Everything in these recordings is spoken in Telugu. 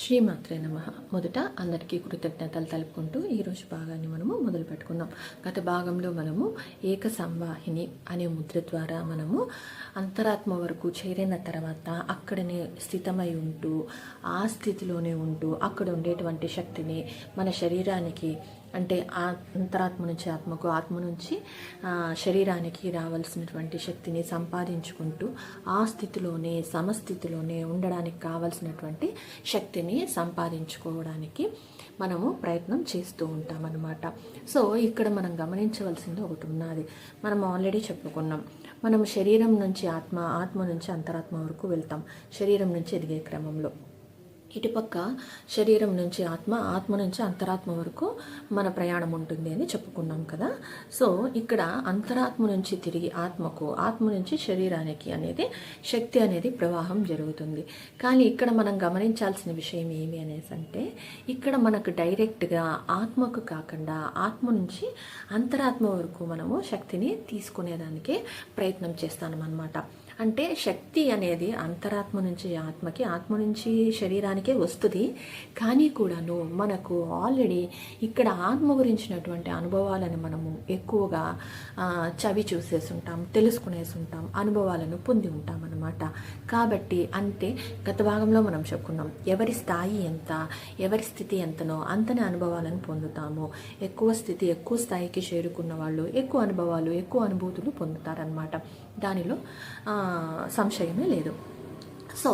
శ్రీమాత్రే నమః. మొదట అందరికీ కృతజ్ఞతలు తెలుపుకుంటూ ఈరోజు భాగాన్ని మనము మొదలు పెట్టుకుందాం. గత భాగంలో మనము ఏక సంవాహిని అనే ముద్ర ద్వారా మనము అంతరాత్మ వరకు చేరిన తర్వాత అక్కడనే స్థితమై ఉంటూ ఆ స్థితిలోనే ఉంటూ అక్కడ ఉండేటువంటి శక్తిని మన శరీరానికి అంటే అంతరాత్మ నుంచి ఆత్మకు, ఆత్మ నుంచి శరీరానికి రావాల్సినటువంటి శక్తిని సంపాదించుకుంటూ ఆ స్థితిలోనే సమస్థితిలోనే ఉండడానికి కావాల్సినటువంటి శక్తిని సంపాదించుకోవడానికి మనము ప్రయత్నం చేస్తూ ఉంటామన్నమాట. సో ఇక్కడ మనం గమనించవలసింది ఒకటి ఉన్నది. మనం ఆల్రెడీ చెప్పుకున్నాం, మనం శరీరం నుంచి ఆత్మ, ఆత్మ నుంచి అంతరాత్మ వరకు వెళ్తాం శరీరం నుంచి ఎదిగే క్రమంలో. ఇటుపక్క శరీరం నుంచి ఆత్మ, ఆత్మ నుంచి అంతరాత్మ వరకు మన ప్రయాణం ఉంటుంది అని చెప్పుకున్నాం కదా. సో ఇక్కడ అంతరాత్మ నుంచి తిరిగి ఆత్మకు, ఆత్మ నుంచి శరీరానికి అనేది శక్తి అనేది ప్రవాహం జరుగుతుంది. కానీ ఇక్కడ మనం గమనించాల్సిన విషయం ఏమి అనేసి అంటే, ఇక్కడ మనకు డైరెక్ట్గా ఆత్మకు కాకుండా ఆత్మ నుంచి అంతరాత్మ వరకు మనము శక్తిని తీసుకునేదానికే ప్రయత్నం చేస్తామన్నమాట. అంటే శక్తి అనేది అంతరాత్మ నుంచి ఆత్మకి, ఆత్మ నుంచి శరీరానికే వస్తుంది. కానీ కూడాను మనకు ఆల్రెడీ ఇక్కడ ఆత్మ గురించినటువంటి అనుభవాలను మనము ఎక్కువగా చవి చూసేసి ఉంటాం, తెలుసుకునేసి ఉంటాం, అనుభవాలను పొంది ఉంటాం అన్నమాట. కాబట్టి అంతే గత భాగంలో మనం చెప్పుకున్నాం, ఎవరి స్థాయి ఎంత, ఎవరి స్థితి ఎంతనో అంతనే అనుభవాలను పొందుతాము. ఎక్కువ స్థితి, ఎక్కువ స్థాయికి చేరుకున్న వాళ్ళు ఎక్కువ అనుభవాలు, ఎక్కువ అనుభూతులు పొందుతారనమాట. దానిలో సంశయమే లేదు. సో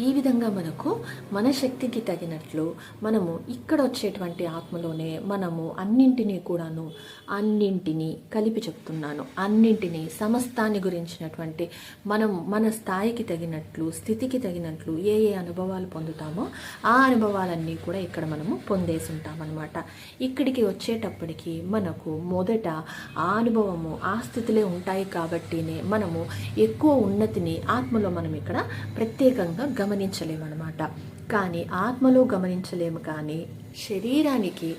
ఈ విధంగా మనకు మన శక్తికి తగినట్లు మనము ఇక్కడ వచ్చేటువంటి ఆత్మలోనే మనము అన్నింటినీ కలిపి చెప్తున్నాను, అన్నింటినీ సమస్తాన్ని గురించినటువంటి మన స్థాయికి తగినట్లు, స్థితికి తగినట్లు ఏ అనుభవాలు పొందుతామో ఆ అనుభవాలన్నీ కూడా ఇక్కడ మనము పొందేసి ఉంటామన్నమాట. ఇక్కడికి వచ్చేటప్పటికి మనకు మొదట ఆ అనుభవము, ఆ స్థితిలో ఉంటాయి కాబట్టినే మనము ఎక్కువ ఉన్నతిని ఆత్మలో మనం ఇక్కడ ప్రత్యేకంగా గమనించలేమన్నమాట. కానీ ఆత్మలో గమనించలేము, కానీ శరీరానికి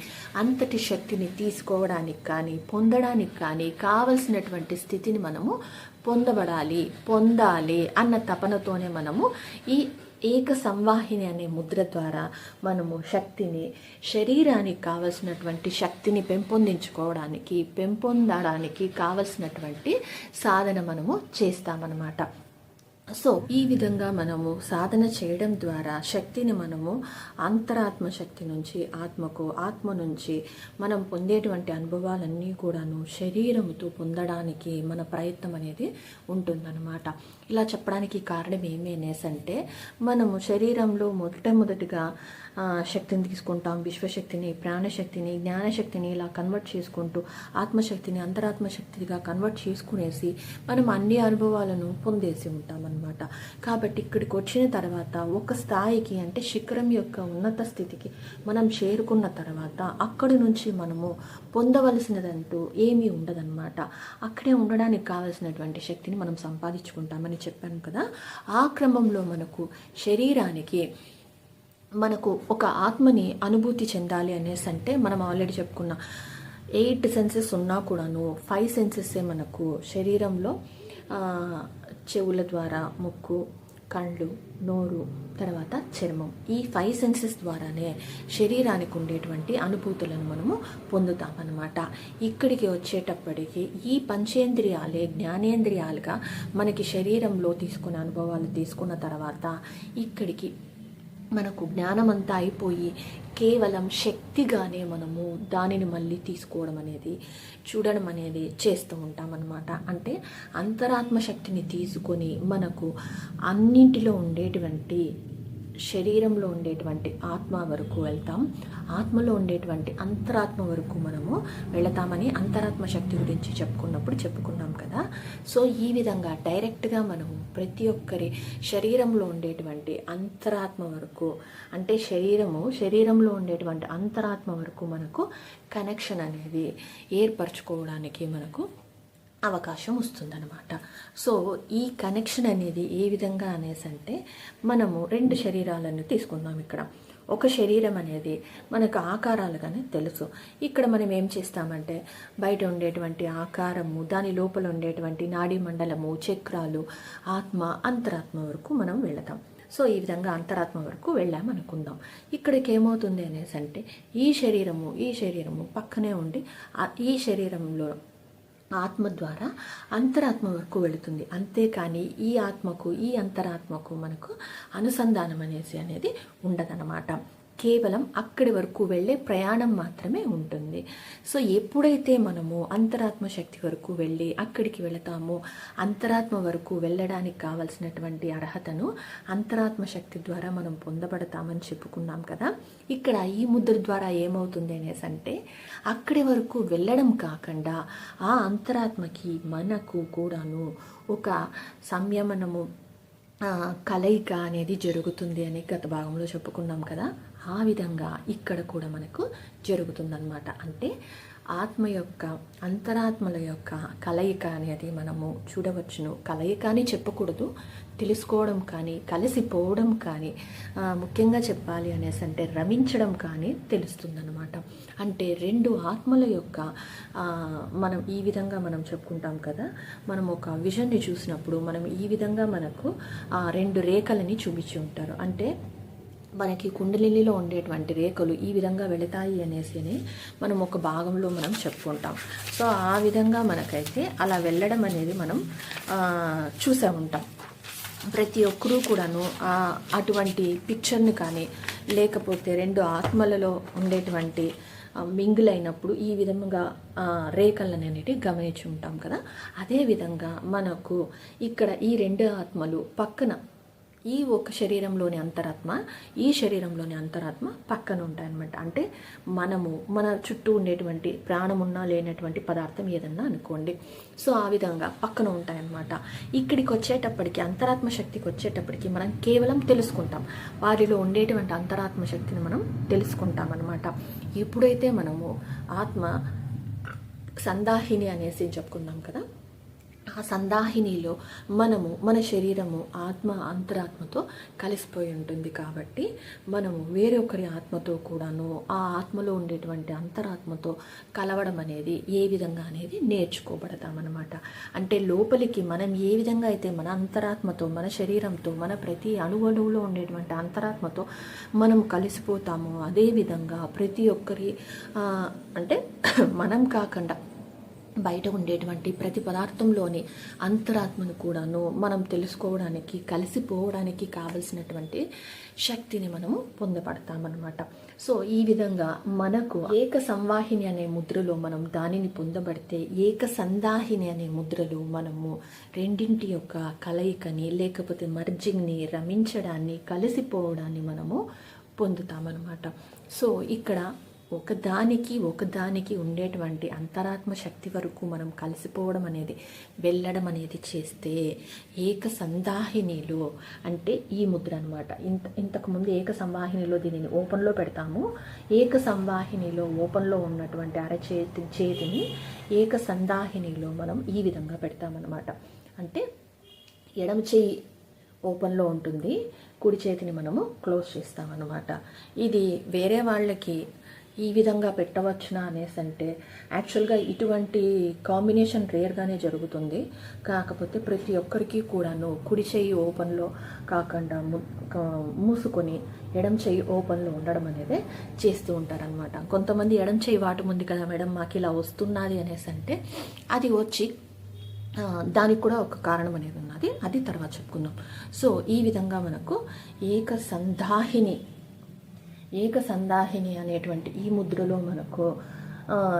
అంతటి శక్తిని తీసుకోవడానికి కానీ పొందడానికి కానీ కావలసినటువంటి స్థితిని మనము పొందాలి అన్న తపనతోనే మనము ఈ ఏక సంవాహిని అనే ముద్ర ద్వారా మనము శక్తిని, శరీరానికి కావలసినటువంటి శక్తిని పెంపొందడానికి కావలసినటువంటి సాధన మనము చేస్తామన్నమాట. సో ఈ విధంగా మనము సాధన చేయడం ద్వారా శక్తిని మనము అంతరాత్మ శక్తి నుంచి ఆత్మకు, ఆత్మ నుంచి మనం పొందేటువంటి అనుభవాలన్నీ కూడాను శరీరముతో పొందడానికి మన ప్రయత్నం అనేది ఉంటుందన్నమాట. ఇలా చెప్పడానికి కారణం ఏమి అనేసంటే, మనము శరీరంలో మొదటిగా శక్తిని తీసుకుంటాం, విశ్వశక్తిని, ప్రాణశక్తిని, జ్ఞానశక్తిని ఇలా కన్వర్ట్ చేసుకుంటూ ఆత్మశక్తిని అంతరాత్మ శక్తిగా కన్వర్ట్ చేసుకునేసి మనం అన్ని అనుభవాలను పొందేసి ఉంటాం అన్నమాట. కాబట్టి ఇక్కడికి వచ్చిన తర్వాత ఒక స్థాయికి, అంటే శిఖరం యొక్క ఉన్నత స్థితికి మనం చేరుకున్న తర్వాత అక్కడి నుంచి మనము పొందవలసినదంటూ ఏమీ ఉండదన్నమాట. అక్కడే ఉండడానికి కావలసినటువంటి శక్తిని మనం సంపాదించుకుంటామని చెప్పాను కదా. ఆ క్రమంలో మనకు ఒక ఆత్మని అనుభూతి చెందాలి అనేసి అంటే, మనం ఆల్రెడీ చెప్పుకున్న 8 సెన్సెస్ ఉన్నా కూడాను 5 సెన్సెస్సే మనకు శరీరంలో చెవుల ద్వారా ముక్కు, కళ్ళు, నోరు, తర్వాత చర్మం, ఈ 5 సెన్సెస్ ద్వారానే శరీరానికి ఉండేటువంటి అనుభూతులను మనము పొందుతామన్నమాట. ఇక్కడికి వచ్చేటప్పటికి ఈ పంచేంద్రియాలే జ్ఞానేంద్రియాలుగా మనకి శరీరంలో తీసుకున్న అనుభవాలు తీసుకున్న తర్వాత ఇక్కడికి మనకు జ్ఞానం అంతా అయిపోయి కేవలం శక్తిగానే మనము దానిని మళ్ళీ తీసుకోవడం అనేది, చూడడం అనేది చేస్తూ ఉంటామన్నమాట. అంటే అంతరాత్మ శక్తిని తీసుకొని మనకు అన్నింటిలో ఉండేటువంటి శరీరంలో ఉండేటువంటి ఆత్మ వరకు వెళ్తాం, ఆత్మలో ఉండేటువంటి అంతరాత్మ వరకు మనము వెళతామని అంతరాత్మ శక్తి గురించి చెప్పుకున్నాం కదా. సో ఈ విధంగా డైరెక్ట్గా మనము ప్రతి ఒక్కరి శరీరంలో ఉండేటువంటి అంతరాత్మ వరకు, అంటే శరీరంలో ఉండేటువంటి అంతరాత్మ వరకు మనకు కనెక్షన్ అనేది ఏర్పరచుకోవడానికి మనకు అవకాశం వస్తుందన్నమాట. సో ఈ కనెక్షన్ అనేది ఏ విధంగా అనేసి అంటే, మనము 2 శరీరాలను తీసుకుందాం. ఇక్కడ ఒక శరీరం అనేది మనకు ఆకారాలుగానే తెలుసు. ఇక్కడ మనం ఏం చేస్తామంటే, బయట ఉండేటువంటి ఆకారము, దాని లోపల ఉండేటువంటి నాడీ మండలము, చక్రాలు, ఆత్మ, అంతరాత్మ వరకు మనం వెళతాం. సో ఈ విధంగా అంతరాత్మ వరకు వెళ్ళామనుకుందాం. ఇక్కడికి ఏమవుతుంది అనేసి అంటే ఈ శరీరము పక్కనే ఉండి ఈ శరీరంలో ఆత్మ ద్వారా అంతరాత్మ వరకు వెళుతుంది. అంతేకాని ఈ ఆత్మకు ఈ అంతరాత్మకు మనకు అనుసంధానం అనేది ఉండదన్నమాట. కేవలం అక్కడి వరకు వెళ్ళే ప్రయాణం మాత్రమే ఉంటుంది. సో ఎప్పుడైతే మనము అంతరాత్మ శక్తి వరకు వెళ్ళి అక్కడికి వెళతామో, అంతరాత్మ వరకు వెళ్ళడానికి కావలసినటువంటి అర్హతను అంతరాత్మ శక్తి ద్వారా మనం పొందబడతామని చెప్పుకున్నాం కదా. ఇక్కడ ఈ ముద్ర ద్వారా ఏమవుతుంది అనేసి అంటే అక్కడి వరకు వెళ్ళడం కాకుండా ఆ అంతరాత్మకి మనకు కూడాను ఒక సంయమనము కలయిక అనేది జరుగుతుంది అని గత భాగంలో చెప్పుకున్నాం కదా. ఆ విధంగా ఇక్కడ కూడా మనకు జరుగుతుందన్నమాట. అంటే ఆత్మ యొక్క అంతరాత్మల యొక్క కలయిక అనేది మనము చూడవచ్చును. కలయిక అని చెప్పకూడదు, తెలుసుకోవడం కానీ కలిసిపోవడం కానీ, ముఖ్యంగా చెప్పాలి అనేసి అంటే రమించడం కానీ తెలుస్తుందన్నమాట. అంటే రెండు ఆత్మల యొక్క మనం ఈ విధంగా మనం చెప్పుకుంటాం కదా. మనం ఒక విజన్ని చూసినప్పుడు మనం ఈ విధంగా మనకు రెండు రేఖలని చూపించి ఉంటారు. అంటే మనకి కుండలినిలో ఉండేటువంటి రేఖలు ఈ విధంగా వెళతాయి అనేసి మనం ఒక భాగంలో మనం చెప్పుకుంటాం. సో ఆ విధంగా మనకైతే అలా వెళ్ళడం అనేది మనం చూసే ఉంటాం. ప్రతి ఒక్కరూ కూడాను అటువంటి పిక్చర్ని కానీ లేకపోతే రెండు ఆత్మలలో ఉండేటువంటి మింగిల్ అయినప్పుడు ఈ విధంగా రేఖలను అనేటివి గమనించి ఉంటాం కదా. అదేవిధంగా మనకు ఇక్కడ ఈ రెండు ఆత్మలు పక్కన ఈ ఒక శరీరంలోని అంతరాత్మ ఈ శరీరంలోని అంతరాత్మ పక్కన ఉంటాయన్నమాట. అంటే మనము మన చుట్టూ ఉండేటువంటి ప్రాణమున్నా లేనటువంటి పదార్థం ఏదన్నా అనుకోండి. సో ఆ విధంగా పక్కన ఉంటాయన్నమాట. ఇక్కడికి వచ్చేటప్పటికి అంతరాత్మ శక్తికి వచ్చేటప్పటికి మనం కేవలం తెలుసుకుంటాం. వారిలో ఉండేటువంటి అంతరాత్మ శక్తిని మనం తెలుసుకుంటాం అన్నమాట. ఎప్పుడైతే మనము ఆత్మ సందాహిని అనేసి చెప్పుకున్నాం కదా, ఆ సందాహినిలో మనము మన శరీరము ఆత్మ అంతరాత్మతో కలిసిపోయి ఉంటుంది. కాబట్టి మనము వేరొకరి ఆత్మతో కూడాను ఆ ఆత్మలో ఉండేటువంటి అంతరాత్మతో కలవడం అనేది ఏ విధంగా అనేది నేర్చుకోబడతామన్నమాట. అంటే లోపలికి మనం ఏ విధంగా అయితే మన అంతరాత్మతో మన శరీరంతో మన ప్రతి అణువణువులో ఉండేటువంటి అంతరాత్మతో మనం కలిసిపోతామో అదేవిధంగా ప్రతి ఒక్కరి అంటే మనం కాకుండా బయట ఉండేటువంటి ప్రతి పదార్థంలోని అంతరాత్మను కూడాను మనం తెలుసుకోవడానికి కలిసిపోవడానికి కావలసినటువంటి శక్తిని మనము పొందబడతామన్నమాట. సో ఈ విధంగా మనకు ఏక సంవాహిని అనే ముద్రలో మనం దానిని పొందబడితే ఏక సందాహిని అనే ముద్రలో మనము రెండింటి యొక్క కలయికని లేకపోతే మర్జింగ్ని రమించడాన్ని కలిసిపోవడాన్ని మనము పొందుతామన్నమాట. సో ఇక్కడ ఒకదానికి ఉండేటువంటి అంతరాత్మ శక్తి వరకు మనం కలిసిపోవడం అనేది వెళ్ళడం అనేది చేస్తే ఏక సందాహినిలో అంటే ఈ ముద్ర అనమాట. ఇంతకుముందు ఏక సంవాహినిలో దీనిని ఓపెన్లో పెడతాము. ఏక సంవాహినిలో ఓపెన్లో ఉన్నటువంటి చేతిని ఏక సందాహినిలో మనం ఈ విధంగా పెడతామన్నమాట. అంటే ఎడమ చేయి ఓపెన్లో ఉంటుంది, కుడి చేతిని మనము క్లోజ్ చేస్తామన్నమాట. ఇది వేరే వాళ్ళకి ఈ విధంగా పెట్టవచ్చునా అనేసి అంటే యాక్చువల్గా ఇటువంటి కాంబినేషన్ రేర్గానే జరుగుతుంది. కాకపోతే ప్రతి ఒక్కరికి కూడాను కుడి చెయ్యి ఓపెన్లో కాకుండా మూసుకొని ఎడం చెయ్యి ఓపెన్లో ఉండడం అనేది చేస్తూ ఉంటారనమాట. కొంతమంది ఎడం చెయ్యి వాటం ఉంది కదా మేడం మాకు ఇలా వస్తున్నది అనేసి అంటే అది వచ్చి దానికి కూడా ఒక కారణం అనేది ఉన్నది, అది తర్వాత చెప్పుకుందాం. సో ఈ విధంగా మనకు ఏక సందాహిని అనేటువంటి ఈ ముద్రలో మనకు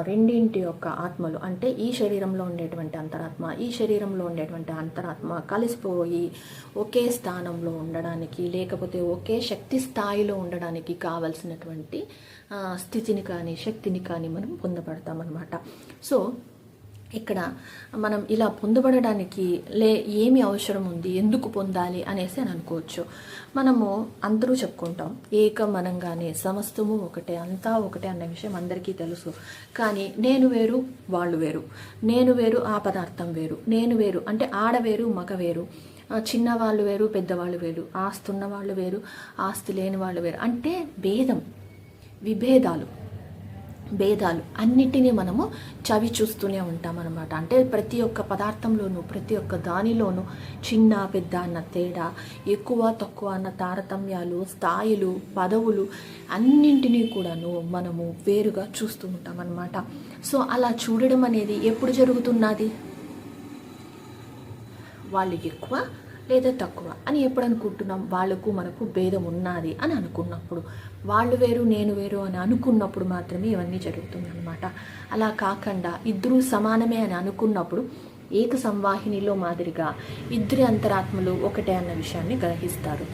రెండింటి యొక్క ఆత్మలు అంటే ఈ శరీరంలో ఉండేటువంటి అంతరాత్మ ఈ శరీరంలో ఉండేటువంటి అంతరాత్మ కలిసిపోయి ఒకే స్థానంలో ఉండడానికి లేకపోతే ఒకే శక్తి స్థాయిలో ఉండడానికి కావలసినటువంటి స్థితిని కానీ శక్తిని కానీ మనం పొందబడతామన్నమాట. సో ఇక్కడ మనం ఇలా పొందబడడానికి ఏమి అవసరం ఉంది, ఎందుకు పొందాలి అనేసి అని అనుకోవచ్చు. మనము అందరూ చెప్పుకుంటాం ఏకమనంగానే సమస్తము ఒకటే అంతా ఒకటే అన్న విషయం అందరికీ తెలుసు. కానీ నేను వేరు వాళ్ళు వేరు, నేను వేరు ఆ పదార్థం వేరు, నేను వేరు అంటే ఆడ వేరు మగ వేరు, చిన్నవాళ్ళు వేరు పెద్దవాళ్ళు వేరు, ఆస్తి ఉన్న వాళ్ళు వేరు ఆస్తి లేని వాళ్ళు వేరు, అంటే భేదం విభేదాలు భేదాలు అన్నిటినీ మనము చవి చూస్తూనే ఉంటామన్నమాట. అంటే ప్రతి ఒక్క పదార్థంలోనూ, ప్రతి ఒక్క దానిలోనూ చిన్న పెద్ద అన్న తేడా, ఎక్కువ తక్కువ అన్న తారతమ్యాలు, స్థాయిలు, పదవులు అన్నింటినీ కూడాను మనము వేరుగా చూస్తూ ఉంటామన్నమాట. సో అలా చూడడం అనేది ఎప్పుడు జరుగుతున్నది? వాళ్ళు ఎక్కువ లేదా తక్కువ అని ఎప్పుడు అనుకుంటున్నాం? వాళ్ళకు మనకు భేదం ఉన్నది అని అనుకున్నప్పుడు, వాళ్ళు వేరు నేను వేరు అని అనుకున్నప్పుడు మాత్రమే ఇవన్నీ జరుగుతుందన్నమాట. అలా కాకుండా ఇద్దరూ సమానమే అని అనుకున్నప్పుడు ఏక సంవాహినిలో మాదిరిగా ఇద్దరి అంతరాత్మలు ఒకటే అన్న విషయాన్ని గ్రహిస్తారు.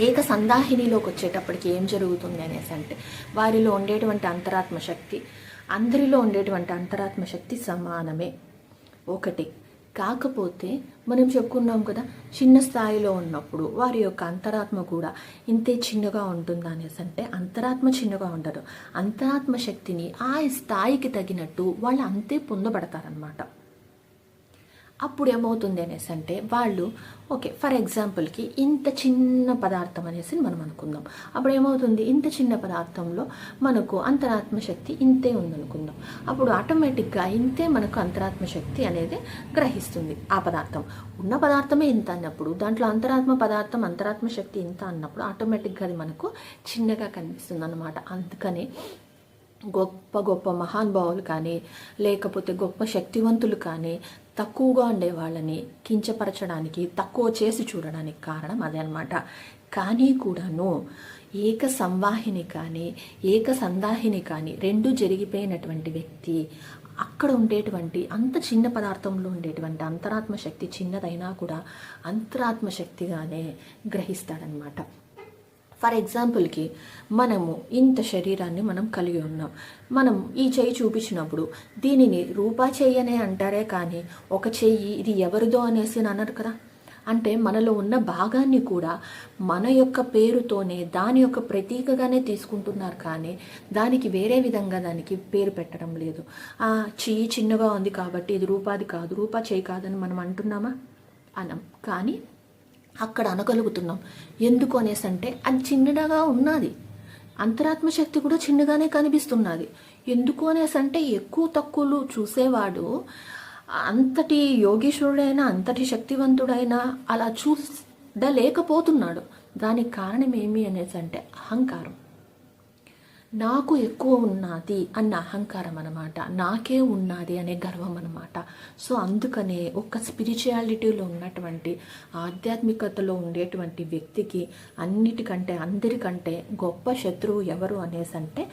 ఏక సందాహినిలోకి వచ్చేటప్పటికి ఏం జరుగుతుంది అనేసి అంటే, వారిలో ఉండేటువంటి అంతరాత్మ శక్తి, అందరిలో ఉండేటువంటి అంతరాత్మ శక్తి సమానమే, ఒకటి. కాకపోతే మనం చెప్పుకున్నాం కదా, చిన్న స్థాయిలో ఉన్నప్పుడు వారి యొక్క అంతరాత్మ కూడా ఇంతే చిన్నగా ఉంటుందా అనేసి అంటే, అంతరాత్మ చిన్నగా ఉండదు. అంతరాత్మ శక్తిని ఆ స్థాయికి తగినట్టు వాళ్ళు అంతే పొందబడతారనమాట. అప్పుడు ఏమవుతుంది అనేసి అంటే, వాళ్ళు ఓకే ఫర్ ఎగ్జాంపుల్కి ఇంత చిన్న పదార్థం అనేసి మనం అనుకుందాం. అప్పుడు ఏమవుతుంది, ఇంత చిన్న పదార్థంలో మనకు అంతరాత్మ శక్తి ఇంతే ఉందనుకుందాం. అప్పుడు ఆటోమేటిక్గా ఇంతే మనకు అంతరాత్మ శక్తి అనేది గ్రహిస్తుంది. ఆ పదార్థం ఉన్న పదార్థమే ఇంత అన్నప్పుడు, దాంట్లో అంతరాత్మ శక్తి ఇంత అన్నప్పుడు ఆటోమేటిక్గా అది మనకు చిన్నగా కనిపిస్తుంది అన్నమాట. అందుకని గొప్ప గొప్ప మహానుభావులు కానీ, లేకపోతే గొప్ప శక్తివంతులు కానీ తక్కువగా ఉండే వాళ్ళని కించపరచడానికి, తక్కువ చేసి చూడడానికి కారణం అదే అనమాట. కానీ కూడాను ఏక సంవాహిని కానీ, ఏక సందాహిని కానీ రెండు జరిగిపోయినటువంటి వ్యక్తి అక్కడ ఉండేటువంటి అంత చిన్న పదార్థంలో ఉండేటువంటి అంతరాత్మ శక్తి చిన్నదైనా కూడా అంతరాత్మ శక్తిగానే గ్రహిస్తాడనమాట. ఫర్ ఎగ్జాంపుల్కి మనము ఇంత శరీరాన్ని మనం కలిగి ఉన్నాం. మనం ఈ చెయ్యి చూపించినప్పుడు దీనిని రూపా చెయ్యి అనే అంటారే కానీ ఒక చెయ్యి ఇది ఎవరిదో అనేసి అన్నారు కదా. అంటే మనలో ఉన్న భాగాన్ని కూడా మన యొక్క పేరుతోనే, దాని యొక్క ప్రతీకగానే తీసుకుంటున్నారు కానీ దానికి వేరే విధంగా దానికి పేరు పెట్టడం లేదు. ఆ చెయ్యి చిన్నగా ఉంది కాబట్టి ఇది రూపాది కాదు, రూపా చెయ్యి కాదని మనం అంటున్నామా? అనం. కానీ అక్కడ అనగలుగుతున్నాం. ఎందుకు అనేసి అంటే అది చిన్నగా ఉన్నది, అంతరాత్మ శక్తి కూడా చిన్నగానే కనిపిస్తున్నది. ఎందుకు అనేసి అంటే ఎక్కువ తక్కువలు చూసేవాడు అంతటి యోగీశ్వరుడైనా, అంతటి శక్తివంతుడైనా అలా చూడలేకపోతున్నాడు. దానికి కారణం ఏమి అనేసి అంటే అహంకారం. నాకు ఎక్కువ ఉన్నది అన్న అహంకారం అనమాట, నాకే ఉన్నది అనే గర్వం అనమాట. సో అందుకనే ఒక స్పిరిచువాలిటీలో ఉన్నటువంటి, ఆధ్యాత్మికతలో ఉండేటువంటి వ్యక్తికి అన్నిటికంటే అందరికంటే గొప్ప శత్రువు ఎవరు అనేసి అంటే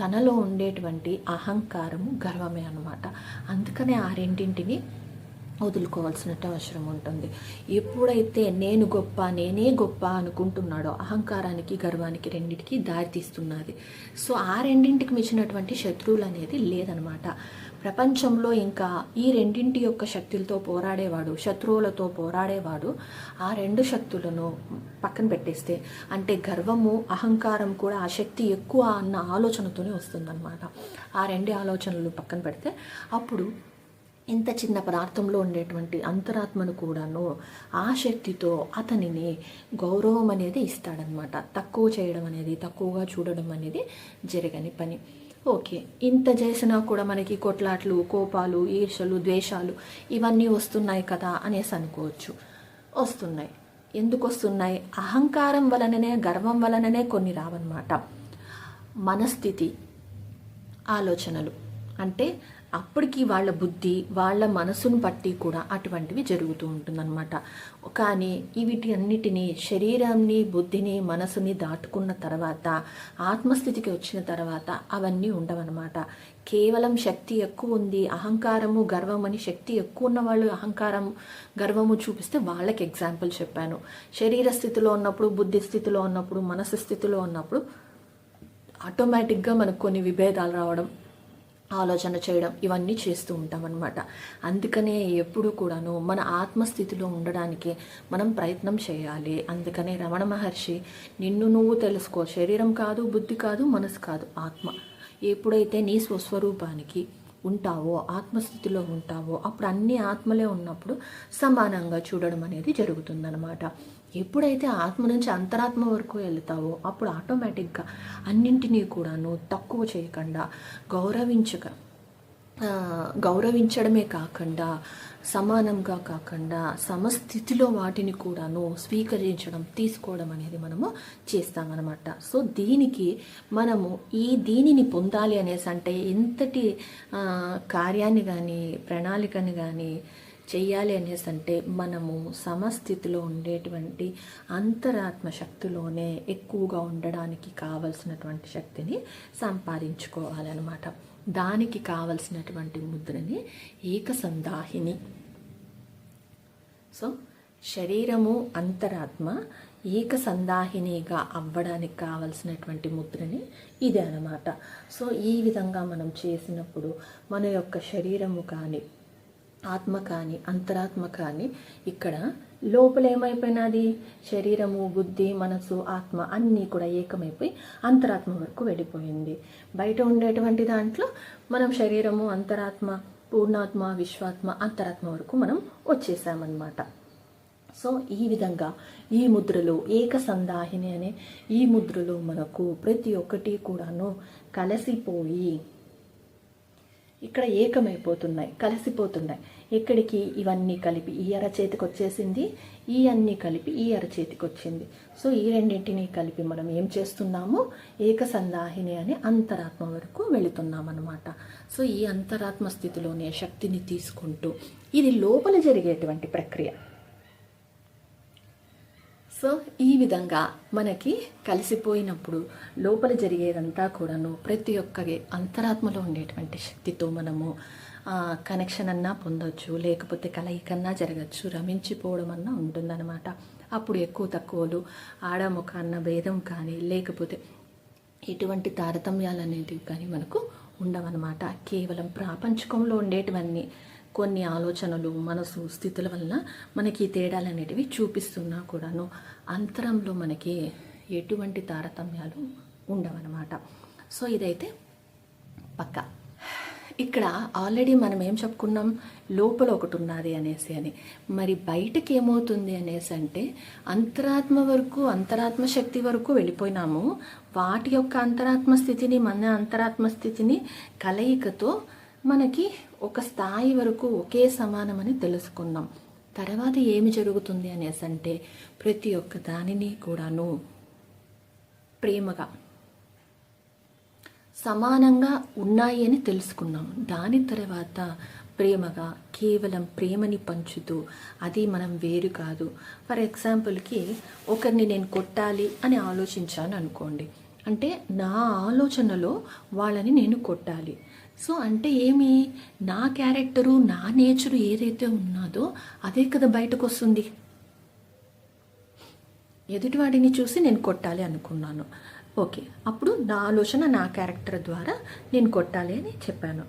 తనలో ఉండేటువంటి అహంకారము, గర్వమే అనమాట. అందుకనే ఆ రెండింటిని వదులుకోవాల్సిన అవసరం ఉంటుంది. ఎప్పుడైతే నేను గొప్ప, నేనే గొప్ప అనుకుంటున్నాడో అహంకారానికి, గర్వానికి రెండింటికి దారితీస్తున్నది. సో ఆ రెండింటికి మించినటువంటి శత్రువులు అనేది లేదనమాట ప్రపంచంలో. ఇంకా ఈ రెండింటి యొక్క శక్తులతో పోరాడేవాడు, శత్రువులతో పోరాడేవాడు ఆ రెండు శక్తులను పక్కన పెట్టేస్తే, అంటే గర్వము, అహంకారం కూడా ఆ శక్తి ఎక్కువ అన్న ఆలోచనతోనే వస్తుందన్నమాట. ఆ రెండు ఆలోచనలు పక్కన పెడితే అప్పుడు ఇంత చిన్న పదార్థంలో ఉండేటువంటి అంతరాత్మను కూడాను ఆ శక్తితో అతనిని గౌరవం అనేది ఇస్తాడనమాట. తక్కువ చేయడం అనేది, తక్కువగా చూడడం అనేది జరగని పని. ఓకే, ఇంత చేసినా కూడా మనకి కొట్లాట్లు, కోపాలు, ఈర్షలు, ద్వేషాలు ఇవన్నీ వస్తున్నాయి కదా అనేసి అనుకోవచ్చు. వస్తున్నాయి. ఎందుకు వస్తున్నాయి? అహంకారం వలననే, గర్వం వలననే కొన్ని రావన్నమాట. మనస్థితి, ఆలోచనలు, అంటే అప్పటికి వాళ్ళ బుద్ధి, వాళ్ళ మనసును బట్టి కూడా అటువంటివి జరుగుతూ ఉంటుందన్నమాట. కానీ వీటి అన్నిటినీ, శరీరాన్ని, బుద్ధిని, మనసుని దాటుకున్న తర్వాత, ఆత్మస్థితికి వచ్చిన తర్వాత అవన్నీ ఉండవన్నమాట. కేవలం శక్తి ఎక్కువ ఉంది, అహంకారము, గర్వం అని శక్తి ఎక్కువ ఉన్న వాళ్ళు అహంకారం, గర్వము చూపిస్తే వాళ్ళకి ఎగ్జాంపుల్ చెప్పాను. శరీర స్థితిలో ఉన్నప్పుడు, బుద్ధి స్థితిలో ఉన్నప్పుడు, మనసు స్థితిలో ఉన్నప్పుడు ఆటోమేటిక్గా మనకు కొన్ని విభేదాలు రావడం, ఆలోచన చేయడం ఇవన్నీ చేస్తూ ఉంటాం అన్నమాట. అందుకనే ఎప్పుడు కూడాను మన ఆత్మస్థితిలో ఉండడానికి మనం ప్రయత్నం చేయాలి. అందుకనే రమణ మహర్షి నిన్ను నువ్వు తెలుసుకో, శరీరం కాదు, బుద్ధి కాదు, మనసు కాదు, ఆత్మ. ఎప్పుడైతే నీ స్వస్వరూపానికి ఉంటావో, ఆత్మస్థితిలో ఉంటావో, అప్పుడు అన్ని ఆత్మలే ఉన్నప్పుడు సమానంగా చూడడం అనేది జరుగుతుందన్నమాట. ఎప్పుడైతే ఆత్మ నుంచి అంతరాత్మ వరకు వెళ్తావో అప్పుడు ఆటోమేటిక్గా అన్నింటినీ కూడాను తక్కువ చేయకుండా గౌరవించడమే కాకుండా సమానంగా కాకుండా సమస్థితిలో వాటిని కూడాను స్వీకరించడం తీసుకోవడం అనేది మనము చేస్తామన్నమాట. సో దీనికి మనము దీనిని పొందాలి అనేసి అంటే ఎంతటి కార్యాన్ని కానీ ప్రణాళికని కానీ చెయ్యాలి అనేసి అంటే మనము సమస్థితిలో ఉండేటువంటి అంతరాత్మ శక్తిలోనే ఎక్కువగా ఉండడానికి కావలసినటువంటి శక్తిని సంపాదించుకోవాలన్నమాట. దానికి కావలసినటువంటి ముద్రని ఏకసంధాహిని. సో శరీరము అంతరాత్మ ఏకసంధాహినిగా అవ్వడానికి కావలసినటువంటి ముద్రని ఇదే అన్నమాట. సో ఈ విధంగా మనం చేసినప్పుడు మన యొక్క శరీరము కానీ ఆత్మ కానీ అంతరాత్మ కానీ ఇక్కడ లోపల ఏమైపోయినది, శరీరము బుద్ధి మనసు ఆత్మ అన్నీ కూడా ఏకమైపోయి అంతరాత్మ వరకు వెళ్ళిపోయింది. బయట ఉండేటువంటి దాంట్లో మనం శరీరము అంతరాత్మ పూర్ణాత్మ విశ్వాత్మ అంతరాత్మ వరకు మనం వచ్చేసామన్నమాట. సో ఈ విధంగా ఈ ముద్రలో ఏకసంధాహిని అనే ఈ ముద్రలో మనకు ప్రతి ఒక్కటి కూడాను కలిసిపోయి ఇక్కడ ఏకమైపోతున్నాయి, కలిసిపోతున్నాయి. ఎక్కడికి ఇవన్నీ కలిపి ఈ అరచేతికి వచ్చేసింది, ఈ అన్నీ కలిపి ఈ అరచేతికి వచ్చింది. సో ఈ రెండింటినీ కలిపి మనం ఏం చేస్తున్నాము, ఏకసంధాహిని అనే అంతరాత్మ వరకు వెళుతున్నాం అన్నమాట. సో ఈ అంతరాత్మ స్థితిలోనే శక్తిని తీసుకుంటూ ఇది లోపల జరిగేటువంటి ప్రక్రియ. సో ఈ విధంగా మనకి కలిసిపోయినప్పుడు లోపల జరిగేదంతా కూడాను ప్రతి ఒక్కరి అంతరాత్మలో ఉండేటువంటి శక్తితో మనము కనెక్షన్ అన్నా పొందొచ్చు, లేకపోతే కలయికన్నా జరగచ్చు, రమించిపోవడం అన్నా ఉంటుందన్నమాట. అప్పుడు ఎక్కువ తక్కువలు ఆడముఖ అన్న భేదం కానీ లేకపోతే ఎటువంటి తారతమ్యాలు అనేటివి కానీ మనకు ఉండవన్నమాట. కేవలం ప్రాపంచికంలో ఉండేటివన్నీ కొన్ని ఆలోచనలు మనసు స్థితుల వలన మనకి ఈ తేడాలు అనేటివి చూపిస్తున్నా కూడాను అంతరంలో మనకి ఎటువంటి తారతమ్యాలు ఉండవన్నమాట. సో ఇదైతే పక్కా. ఇక్కడ ఆల్రెడీ మనం ఏం చెప్పుకున్నాం, లోపల ఒకటి ఉన్నది అనేసి అని. మరి బయటకి ఏమవుతుంది అనేసి అంటే అంతరాత్మ వరకు అంతరాత్మ శక్తి వరకు వెళ్ళిపోయినాము. వాటి యొక్క అంతరాత్మ స్థితిని మన అంతరాత్మ స్థితిని కలయికతో మనకి ఒక స్థాయి వరకు ఒకే సమానమని తెలుసుకున్నాం. తర్వాత ఏమి జరుగుతుంది అనేసి అంటే ప్రతి ఒక్క దానిని కూడాను ప్రేమగా సమానంగా ఉన్నాయి అని తెలుసుకున్నాం. దాని తర్వాత ప్రేమగా కేవలం ప్రేమని పంచుతూ అది మనం వేరు కాదు. ఫర్ ఎగ్జాంపుల్కి ఒకరిని నేను కొట్టాలి అని ఆలోచించాను అనుకోండి, అంటే నా ఆలోచనలో వాళ్ళని నేను కొట్టాలి. సో అంటే ఏమి, నా క్యారెక్టరు నా నేచరు ఏదైతే ఉన్నదో అదే కదా బయటకు వస్తుంది. ఎదుటివాడిని చూసి నేను కొట్టాలి అనుకున్నాను, ఓకే, అప్పుడు నా ఆలోచన నా క్యారెక్టర్ ద్వారా నేను కొట్టాలి అని చెప్పాను.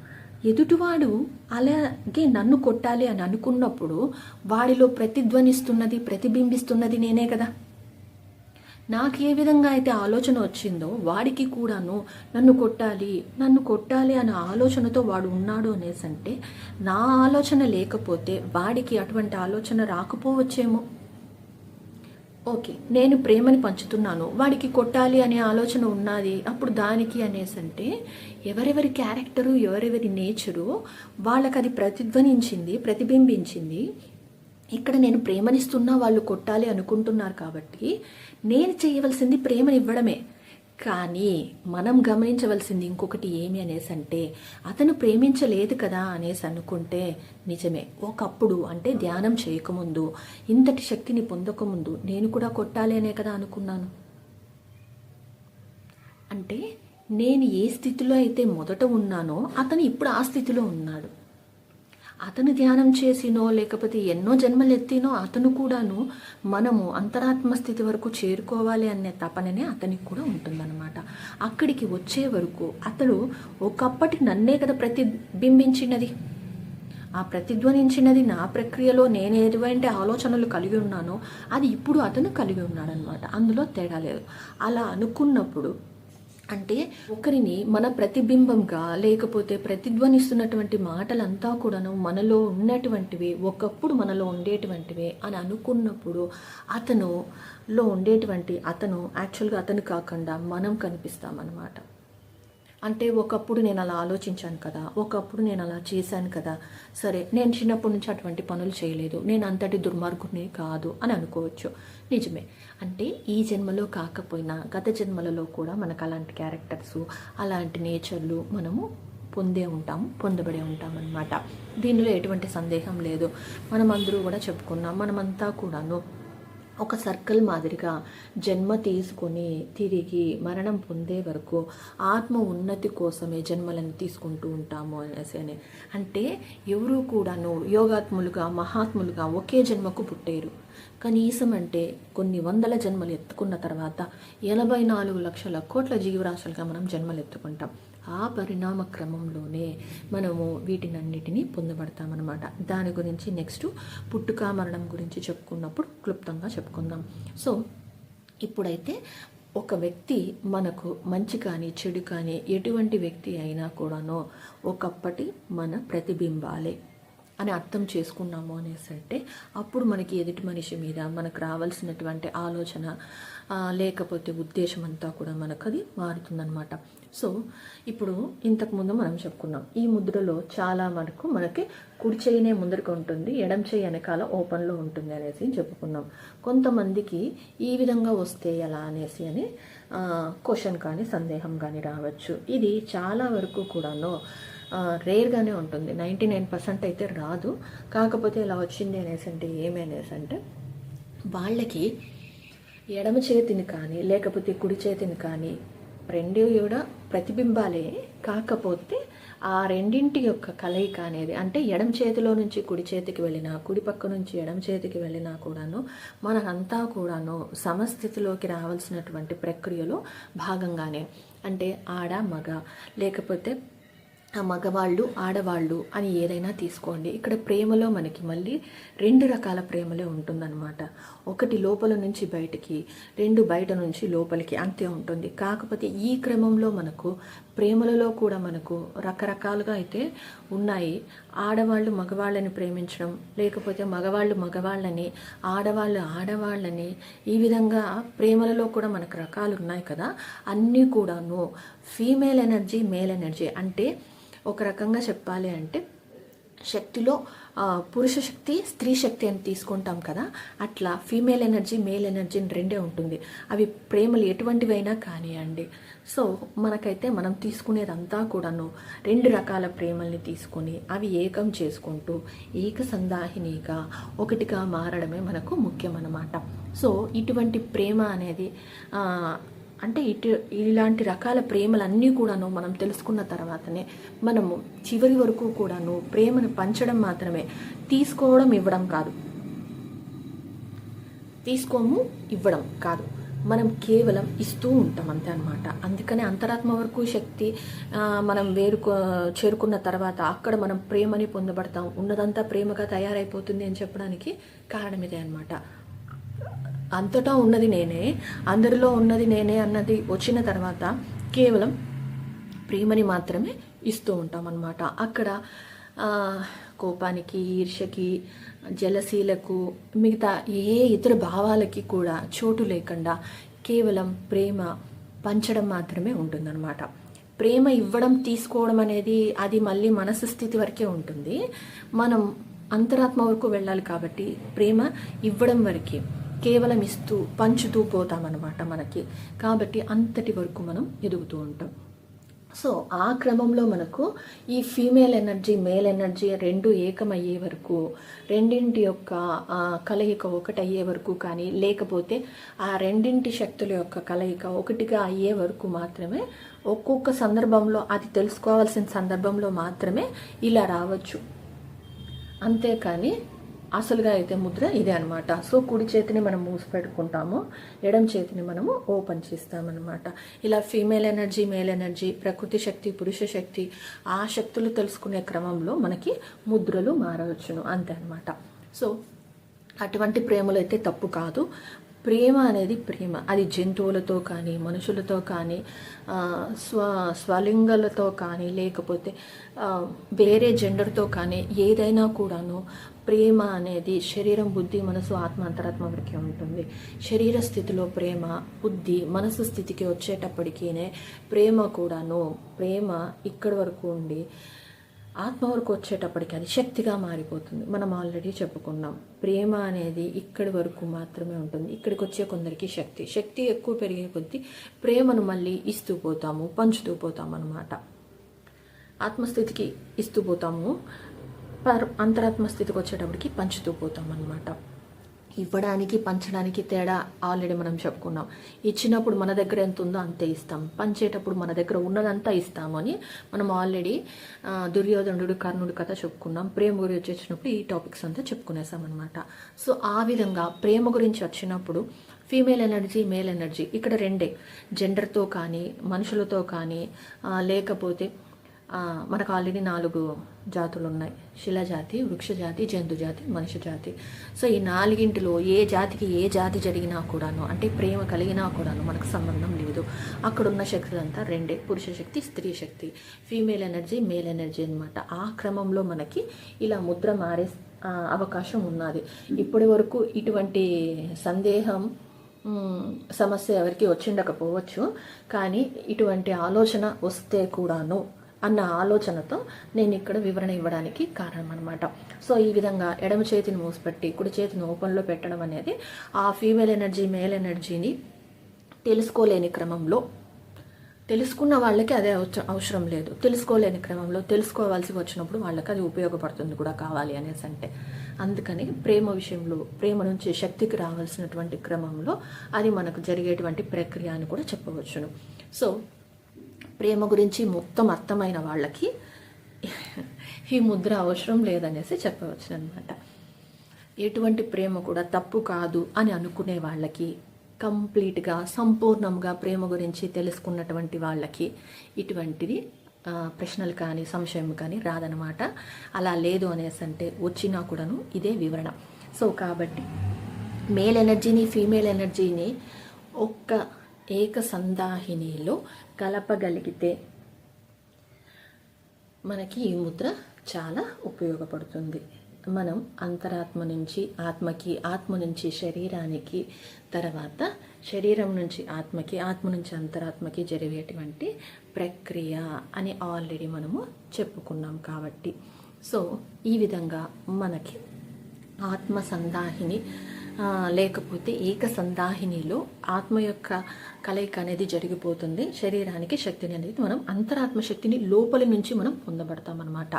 ఎదుటివాడు అలాగే నన్ను కొట్టాలి అని అనుకున్నప్పుడు వాడిలో ప్రతిధ్వనిస్తున్నది ప్రతిబింబిస్తున్నది నేనే కదా. నాకు ఏ విధంగా అయితే ఆలోచన వచ్చిందో వాడికి కూడాను నన్ను కొట్టాలి అనే ఆలోచనతో వాడు ఉన్నాడు అనేసి అంటే నా ఆలోచన లేకపోతే వాడికి అటువంటి ఆలోచన రాకపోవచ్చేమో. ఓకే, నేను ప్రేమని పంచుతున్నాను, వాడికి కొట్టాలి అనే ఆలోచన ఉన్నది, అప్పుడు దానికి అనేసి అంటే ఎవరెవరి క్యారెక్టరు ఎవరెవరి నేచరు వాళ్ళకి అది ప్రతిధ్వనించింది ప్రతిబింబించింది. ఇక్కడ నేను ప్రేమనిస్తున్నా వాళ్ళు కొట్టాలి అనుకుంటున్నారు కాబట్టి నేను చేయవలసింది ప్రేమనివ్వడమే. కానీ మనం గమనించవలసింది ఇంకొకటి ఏమి అనేసి అంటే అతను ప్రేమించలేదు కదా అనేసి అనుకుంటే నిజమే. ఒకప్పుడు అంటే ధ్యానం చేయకముందు ఇంతటి శక్తిని పొందకముందు నేను కూడా కొట్టాలి అనే కదా అనుకున్నాను. అంటే నేను ఏ స్థితిలో అయితే మొదట ఉన్నానో అతను ఇప్పుడు ఆ స్థితిలో ఉన్నాడు. అతను ధ్యానం చేసినో లేకపోతే ఎన్నో జన్మలు ఎత్తినో అతను కూడాను మనము అంతరాత్మ స్థితి వరకు చేరుకోవాలి అనే తపననే అతనికి కూడా ఉంటుందన్నమాట. అక్కడికి వచ్చే వరకు అతడు ఒకప్పటి నన్నే కదా ప్రతిబింబించినది, ఆ ప్రతిధ్వనించినది నా ప్రక్రియలో నేను ఎటువంటి ఆలోచనలు కలిగి ఉన్నానో అది ఇప్పుడు అతను కలిగి ఉన్నాడనమాట. అందులో తేడా లేదు. అలా అనుకున్నప్పుడు అంటే ఒకరిని మన ప్రతిబింబంగా లేకపోతే ప్రతిధ్వనిస్తున్నటువంటి మాటలంతా కూడాను మనలో ఉన్నటువంటివి, ఒకప్పుడు మనలో ఉండేటువంటివే అని అనుకున్నప్పుడు అతనులో ఉండేటువంటి అతను యాక్చువల్గా అతను కాకుండా మనం కనిపిస్తామన్నమాట. అంటే ఒకప్పుడు నేను అలా ఆలోచించాను కదా, ఒకప్పుడు నేను అలా చేశాను కదా, సరే నేను చిన్నప్పటి నుంచి అటువంటి పనులు చేయలేదు, నేను అంతటి దుర్మార్గుని కాదు అని అనుకోవచ్చు. నిజమే. అంటే ఈ జన్మలో కాకపోయినా గత జన్మలలో కూడా మనకు అలాంటి క్యారెక్టర్స్, అలాంటి నేచర్లు మనము పొందబడే ఉంటాం అన్నమాట. దీనిలో ఎటువంటి సందేహం లేదు. మనమందరూ కూడా చెప్పుకున్నాం, మనమంతా కూడాను ఒక సర్కిల్ మాదిరిగా జన్మ తీసుకొని తిరిగి మరణం పొందే వరకు ఆత్మ ఉన్నతి కోసమే జన్మలను తీసుకుంటూ ఉంటాము అనేసి. అంటే ఎవరూ కూడాను యోగాత్ములుగా మహాత్ములుగా ఒకే జన్మకు పుట్టేరు. కనీసం అంటే కొన్ని వందల జన్మలు ఎత్తుకున్న తర్వాత 84 లక్షల కోట్ల జీవరాశులుగా మనం జన్మలు ఎత్తుకుంటాం. ఆ పరిణామ క్రమంలోనే మనము వీటినన్నిటినీ పొందబడతామన్నమాట. దాని గురించి నెక్స్ట్ పుట్టుక మరణం గురించి చెప్పుకున్నప్పుడు క్లుప్తంగా చెప్పుకుందాం. సో ఇప్పుడైతే ఒక వ్యక్తి మనకు మంచి కానీ చెడు కానీ ఎటువంటి వ్యక్తి అయినా కూడాను ఒకప్పటి మన ప్రతిబింబాలే అని అర్థం చేసుకున్నాము అనేసి అంటే అప్పుడు మనకి ఎదుటి మనిషి మీద మనకు రావాల్సినటువంటి ఆలోచన లేకపోతే ఉద్దేశం అంతా కూడా మనకు అది మారుతుందన్నమాట. సో ఇప్పుడు ఇంతకుముందు మనం చెప్పుకున్నాం, ఈ ముద్రలో చాలా మనకి కుడి చేయినే ముందరికి ఉంటుంది, ఎడం చేయి వెనకాల ఓపెన్లో ఉంటుంది అనేసి చెప్పుకున్నాం. కొంతమందికి ఈ విధంగా వస్తే ఎలా అనేసి అని క్వశ్చన్ కానీ సందేహం కానీ రావచ్చు. ఇది చాలా వరకు కూడాను రేర్గానే ఉంటుంది, 99% అయితే రాదు. కాకపోతే ఇలా వచ్చింది అనేసి అంటే ఏమనేసి అంటే వాళ్ళకి ఎడమ చేతిని కానీ లేకపోతే కుడి చేతిని కానీ రెండు కూడా ప్రతిబింబాలే, కాకపోతే ఆ రెండింటి యొక్క కలయిక అనేది అంటే ఎడమ చేతిలో నుంచి కుడి చేతికి వెళ్ళినా కుడి పక్క నుంచి ఎడమ చేతికి వెళ్ళినా కూడాను మనకంతా కూడాను సమస్థితిలోకి రావాల్సినటువంటి ప్రక్రియలో భాగంగానే. అంటే ఆడ మగ లేకపోతే మగవాళ్ళు ఆడవాళ్ళు అని ఏదైనా తీసుకోండి. ఇక్కడ ప్రేమలో మనకి మళ్ళీ 2 రకాల ప్రేమలే ఉంటుందన్నమాట. ఒకటి లోపల నుంచి బయటికి, 2 బయట నుంచి లోపలికి, అంతే ఉంటుంది. కాకపోతే ఈ క్రమంలో మనకు ప్రేమలలో కూడా మనకు రకరకాలుగా అయితే ఉన్నాయి. ఆడవాళ్ళు మగవాళ్ళని ప్రేమించడం, లేకపోతే మగవాళ్ళు మగవాళ్ళని, ఆడవాళ్ళు ఆడవాళ్ళని, ఈ విధంగా ప్రేమలలో కూడా మనకు రకాలు ఉన్నాయి కదా. అన్నీ కూడాను ఫీమేల్ ఎనర్జీ మేల్ ఎనర్జీ. అంటే ఒక రకంగా చెప్పాలి అంటే శక్తిలో పురుష శక్తి స్త్రీ శక్తి అని తీసుకుంటాం కదా, అట్లా ఫీమేల్ ఎనర్జీ మేల్ ఎనర్జీ రెండే ఉంటుంది. అవి ప్రేమలు ఎటువంటివైనా కానివ్వండి. సో మనకైతే మనం తీసుకునేదంతా కూడాను 2 రకాల ప్రేమల్ని తీసుకొని అవి ఏకం చేసుకుంటూ ఏకసంధాహినిగా ఒకటిగా మారడమే మనకు ముఖ్యమన్నమాట. సో ఇటువంటి ప్రేమ అనేది అంటే ఇలాంటి రకాల ప్రేమలన్నీ కూడాను మనం తెలుసుకున్న తర్వాతనే మనము చివరి వరకు కూడాను ప్రేమను పంచడం మాత్రమే, తీసుకోవడం ఇవ్వడం కాదు, తీసుకోము ఇవ్వడం కాదు, మనం కేవలం ఇస్తూ ఉంటాం అంతే అనమాట. అందుకనే అంతరాత్మ వరకు శక్తి మనం చేరుకున్న తర్వాత అక్కడ మనం ప్రేమని పొందబడతాం, ఉన్నదంతా ప్రేమగా తయారైపోతుంది అని చెప్పడానికి కారణం ఇదే అనమాట. అంతటా ఉన్నది నేనే, అందరిలో ఉన్నది నేనే అన్నది వచ్చిన తర్వాత కేవలం ప్రేమని మాత్రమే ఇస్తూ ఉంటాం అన్నమాట. అక్కడ కోపానికి, ఈర్ష్యకి, జలసీలకు, మిగతా ఏ ఇతర భావాలకి కూడా చోటు లేకుండా కేవలం ప్రేమ పంచడం మాత్రమే ఉంటుందన్నమాట. ప్రేమ ఇవ్వడం తీసుకోవడం అనేది అది మళ్ళీ మనసు స్థితి వరకే ఉంటుంది. మనం అంతరాత్మ వరకు వెళ్ళాలి కాబట్టి ప్రేమ ఇవ్వడం వరకే, కేవలం ఇస్తూ పంచుతూ పోతామన్నమాట మనకి. కాబట్టి అంతటి వరకు మనం ఎదుగుతూ ఉంటాం. సో ఆ క్రమంలో మనకు ఈ ఫీమేల్ ఎనర్జీ మేల్ ఎనర్జీ 2 ఏకమయ్యే వరకు, రెండింటి యొక్క కలయిక ఒకటయ్యే వరకు కానీ, లేకపోతే ఆ రెండింటి శక్తుల యొక్క కలయిక ఒకటిగా అయ్యే వరకు మాత్రమే, ఒక్కొక్క సందర్భంలో అది తెలుసుకోవాల్సిన సందర్భంలో మాత్రమే ఇలా రావచ్చు. అంతేకాని అసలుగా అయితే ముద్ర ఇదే అనమాట. సో కుడి చేతిని మనం మూసి పెట్టుకుంటాము, ఎడం చేతిని మనము ఓపెన్ చేస్తామన్నమాట. ఇలా ఫీమేల్ ఎనర్జీ మేల్ ఎనర్జీ, ప్రకృతి శక్తి పురుష శక్తి, ఆ శక్తులు తెలుసుకునే క్రమంలో మనకి ముద్రలు మారవచ్చును, అంతే అనమాట. సో అటువంటి ప్రేమలు అయితే తప్పు కాదు. ప్రేమ అనేది ప్రేమ, అది జంతువులతో కానీ మనుషులతో కానీ స్వలింగాలతో కానీ లేకపోతే వేరే జెండర్తో కానీ ఏదైనా కూడాను ప్రేమ అనేది శరీరం, బుద్ధి, మనసు, ఆత్మ, అంతరాత్మ వరకే ఉంటుంది. శరీర స్థితిలో ప్రేమ, బుద్ధి, మనసు స్థితికి వచ్చేటప్పటికీనే ప్రేమ కూడాను ప్రేమ ఇక్కడి వరకు ఉండి ఆత్మ వరకు వచ్చేటప్పటికి అది శక్తిగా మారిపోతుంది. మనం ఆల్రెడీ చెప్పుకున్నాం, ప్రేమ అనేది ఇక్కడి వరకు మాత్రమే ఉంటుంది. ఇక్కడికి వచ్చే కొందరికి శక్తి ఎక్కువ పెరిగే కొద్దీ ప్రేమను మళ్ళీ ఇస్తూ పోతాము, పంచుతూ పోతాము అన్నమాట. ఆత్మస్థితికి ఇస్తూ పోతాము, అంతరాత్మ స్థితికి వచ్చేటప్పటికి పంచుతూ పోతాం అన్నమాట. ఇవ్వడానికి పంచడానికి తేడా ఆల్రెడీ మనం చెప్పుకున్నాం. ఇచ్చినప్పుడు మన దగ్గర ఎంత ఉందో అంతే ఇస్తాం, పంచేటప్పుడు మన దగ్గర ఉన్నదంతా ఇస్తాము అని మనం ఆల్రెడీ దుర్యోధనుడు, కర్ణుడి కథ చెప్పుకున్నాం. ప్రేమ గురించి వచ్చినప్పుడు ఈ టాపిక్స్ అంతా చెప్పుకునేసాం అనమాట. సో ఆ విధంగా ప్రేమ గురించి వచ్చినప్పుడు ఫీమేల్ ఎనర్జీ, మేల్ ఎనర్జీ ఇక్కడ రెండే, జెండర్తో కానీ మనుషులతో కానీ లేకపోతే మనకు ఆల్రెడీ 4 జాతులు ఉన్నాయి: శిలాజాతి, వృక్షజాతి, జంతుజాతి, మనిషి జాతి. సో ఈ 4ంటిలో ఏ జాతికి ఏ జాతి జరిగినా కూడాను, అంటే ప్రేమ కలిగినా కూడాను మనకు సంబంధం లేదు. అక్కడున్న శక్తులంతా రెండే, పురుష శక్తి, స్త్రీ శక్తి, ఫీమేల్ ఎనర్జీ, మేల్ ఎనర్జీ అనమాట. ఆ క్రమంలో మనకి ఇలా ముద్ర మారే అవకాశం ఉన్నది. ఇప్పటి వరకు ఇటువంటి సందేహం, సమస్య ఎవరికి వచ్చిండకపోవచ్చు, కానీ ఇటువంటి ఆలోచన వస్తే కూడాను అన్న ఆలోచనతో నేను ఇక్కడ వివరణ ఇవ్వడానికి కారణం అనమాట. సో ఈ విధంగా ఎడమ చేతిని మూసిపెట్టి కుడి చేతిని ఓపెన్లో పెట్టడం అనేది ఆ ఫీమేల్ ఎనర్జీ, మేల్ ఎనర్జీని తెలుసుకోలేని క్రమంలో, తెలుసుకున్న వాళ్ళకి అదే అవసరం లేదు, తెలుసుకోలేని క్రమంలో తెలుసుకోవాల్సి వచ్చినప్పుడు వాళ్ళకి అది ఉపయోగపడుతుంది కూడా, కావాలి అనేసి అంటే. అందుకని ప్రేమ విషయంలో, ప్రేమ నుంచి శక్తికి రావాల్సినటువంటి క్రమంలో అది మనకు జరిగేటువంటి ప్రక్రియ అని కూడా చెప్పవచ్చును. సో ప్రేమ గురించి మొత్తం అర్థమైన వాళ్ళకి ఈ ముద్ర అవసరం లేదనేసి చెప్పవచ్చు అనమాట. ఎటువంటి ప్రేమ కూడా తప్పు కాదు అని అనుకునే వాళ్ళకి, కంప్లీట్గా సంపూర్ణంగా ప్రేమ గురించి తెలుసుకున్నటువంటి వాళ్ళకి ఇటువంటిది ప్రశ్నలు కానీ సంశయం కానీ రాదనమాట. అలా లేదు అనేసి అంటే వచ్చినా కూడాను ఇదే వివరణ. సో కాబట్టి మేల్ ఎనర్జీని, ఫీమేల్ ఎనర్జీని ఒక్క ఏక సందాహినిలో కలపగలిగితే మనకి ఈ ముద్ర చాలా ఉపయోగపడుతుంది. మనం అంతరాత్మ నుంచి ఆత్మకి, ఆత్మ నుంచి శరీరానికి, తర్వాత శరీరం నుంచి ఆత్మకి, ఆత్మ నుంచి అంతరాత్మకి జరిగేటువంటి ప్రక్రియ అని ఆల్రెడీ మనము చెప్పుకున్నాం కాబట్టి. సో ఈ విధంగా మనకి ఆత్మ సందాహిని లేకపోతే ఏక సందాహినిలో ఆత్మ యొక్క కలయిక అనేది జరిగిపోతుంది. శరీరానికి శక్తిని అనేది మనం అంతరాత్మ శక్తిని లోపలి నుంచి మనం పొందబడతాం అన్నమాట.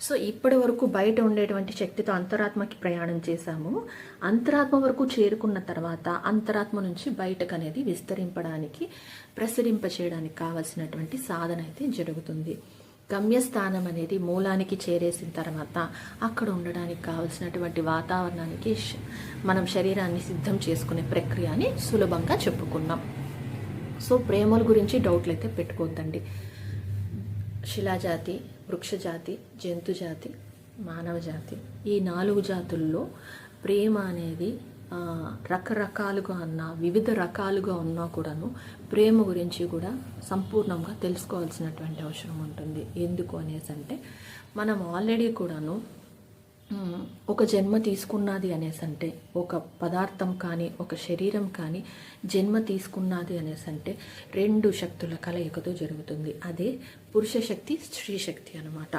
సో ఇప్పటి వరకు బయట ఉండేటువంటి శక్తితో అంతరాత్మకి ప్రయాణం చేశాము. అంతరాత్మ వరకు చేరుకున్న తర్వాత అంతరాత్మ నుంచి బయటకు అనేది విస్తరింపడానికి, ప్రసరింప చేయడానికి కావాల్సినటువంటి సాధన అయితే జరుగుతుంది. గమ్యస్థానం అనేది మూలానికి చేరేసిన తర్వాత అక్కడ ఉండడానికి కావలసినటువంటి వాతావరణానికి మనం శరీరాన్ని సిద్ధం చేసుకునే ప్రక్రియని సులభంగా చెప్పుకున్నాం. సో ప్రేమల గురించి డౌట్లు అయితే పెట్టుకోవద్దండి. శిలాజాతి, వృక్షజాతి, జంతుజాతి, మానవ జాతి, ఈ 4 జాతుల్లో ప్రేమ అనేది రకరకాలుగా ఉన్నా, వివిధ రకాలుగా ఉన్నా కూడాను ప్రేమ గురించి కూడా సంపూర్ణంగా తెలుసుకోవాల్సినటువంటి అవసరం ఉంటుంది. ఎందుకు అనేసి అంటే మనం ఆల్రెడీ కూడాను ఒక జన్మ తీసుకున్నది అనేసి అంటే, ఒక పదార్థం కానీ ఒక శరీరం కానీ జన్మ తీసుకున్నది అనేసి అంటే 2 శక్తుల కలయికతో జరుగుతుంది. అదే పురుష శక్తి, స్త్రీ శక్తి అన్నమాట.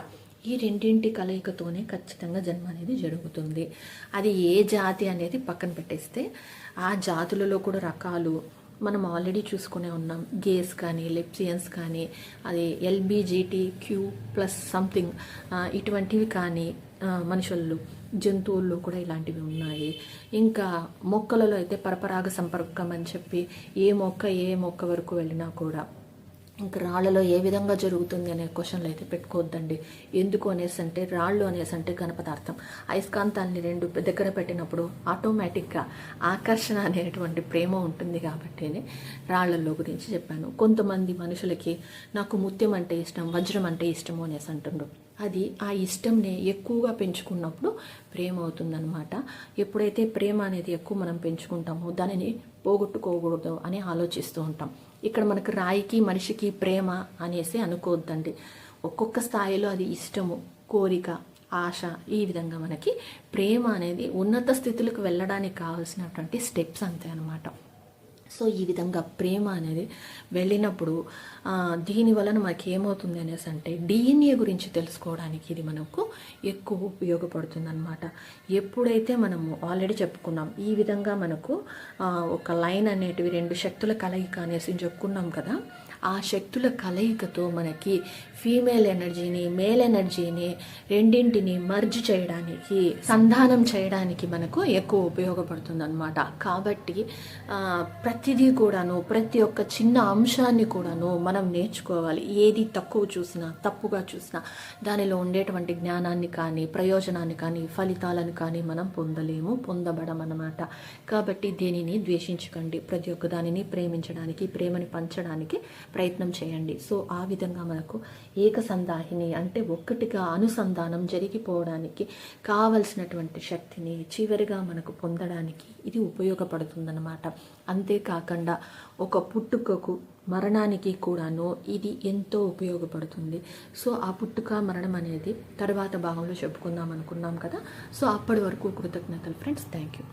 ఈ రెండింటి కలయికతోనే ఖచ్చితంగా జన్మ అనేది జరుగుతుంది. అది ఏ జాతి అనేది పక్కన పెట్టేస్తే ఆ జాతులలో కూడా రకాలు మనం ఆల్రెడీ చూసుకునే ఉన్నాం. గేస్ కానీ, లెప్సియన్స్ కానీ, అది LBGTQ+ సంథింగ్ ఇటువంటివి కానీ, మనుషుల్లో, జంతువుల్లో కూడా ఇలాంటివి ఉన్నాయి. ఇంకా మొక్కలలో అయితే పరపరాగ సంపర్కం అని చెప్పి ఏ మొక్క వరకు వెళ్ళినా కూడా ఇంకా రాళ్లలో ఏ విధంగా జరుగుతుంది అనే క్వశ్చన్లు అయితే పెట్టుకోవద్దండి. ఎందుకు అనేసి అంటే రాళ్ళు అనేసి అంటే ఘన పదార్థం, అయస్కాంతాన్ని 2 దగ్గర పెట్టినప్పుడు ఆటోమేటిక్గా ఆకర్షణ అనేటువంటి ప్రేమ ఉంటుంది కాబట్టి రాళ్లలో గురించి చెప్పాను. కొంతమంది మనుషులకి నాకు ముత్యం అంటే ఇష్టం, వజ్రం అంటే ఇష్టము అనేసి అంటుండ్రు. అది ఆ ఇష్టంని ఎక్కువగా పెంచుకున్నప్పుడు ప్రేమ అవుతుందన్నమాట. ఎప్పుడైతే ప్రేమ అనేది ఎక్కువ మనం పెంచుకుంటామో దానిని పోగొట్టుకోకూడదు అని ఆలోచిస్తూ ఉంటాం. ఇక్కడ మనకు రాయికి మనిషికి ప్రేమ అనేసి అనుకోవద్దండి. ఒక్కొక్క స్థాయిలో అది ఇష్టము, కోరిక, ఆశ, ఈ విధంగా మనకి ప్రేమ అనేది ఉన్నత స్థితులకు వెళ్ళడానికి కావాల్సినటువంటి స్టెప్స్ అంతే అనమాట. సో ఈ విధంగా ప్రేమ అనేది వెళ్ళినప్పుడు దీని వలన మనకి ఏమవుతుంది అనేసి అంటే డిఎన్ఏ గురించి తెలుసుకోవడానికి ఇది మనకు ఎక్కువ ఉపయోగపడుతుంది అనమాట. ఎప్పుడైతే మనము ఆల్రెడీ చెప్పుకున్నాం ఈ విధంగా మనకు ఒక లైన్ అనేటివి 2 శక్తుల కలయిక అనేసి చెప్పుకున్నాం కదా. ఆ శక్తుల కలయికతో మనకి ఫీమేల్ ఎనర్జీని, మేల్ ఎనర్జీని రెండింటిని మర్జ్ చేయడానికి, సంధానం చేయడానికి మనకు ఎక్కువ ఉపయోగపడుతుంది అనమాట. కాబట్టి ప్రతిదీ కూడాను, ప్రతి ఒక్క చిన్న అంశాన్ని కూడాను మనం నేర్చుకోవాలి. ఏది తక్కువ చూసినా, తప్పుగా చూసినా దానిలో ఉండేటువంటి జ్ఞానాన్ని కానీ, ప్రయోజనాన్ని కానీ, ఫలితాలను కానీ మనం పొందలేము, పొందబడమన్నమాట. కాబట్టి దేనిని ద్వేషించకండి, ప్రతి ఒక్క దానిని ప్రేమించడానికి, ప్రేమని పంచడానికి ప్రయత్నం చేయండి. సో ఆ విధంగా మనకు ఏకసంధాహిని అంటే ఒక్కటిగా అనుసంధానం జరిగిపోవడానికి కావలసినటువంటి శక్తిని చివరిగా మనకు పొందడానికి ఇది ఉపయోగపడుతుందన్నమాట. అంతేకాకుండా ఒక పుట్టుకకు, మరణానికి కూడాను ఇది ఎంతో ఉపయోగపడుతుంది. సో ఆ పుట్టుక మరణం అనేది తర్వాత భాగంలో చెప్పుకుందాం అనుకున్నాం కదా. సో అప్పటి వరకు కృతజ్ఞతలు ఫ్రెండ్స్. Thank you.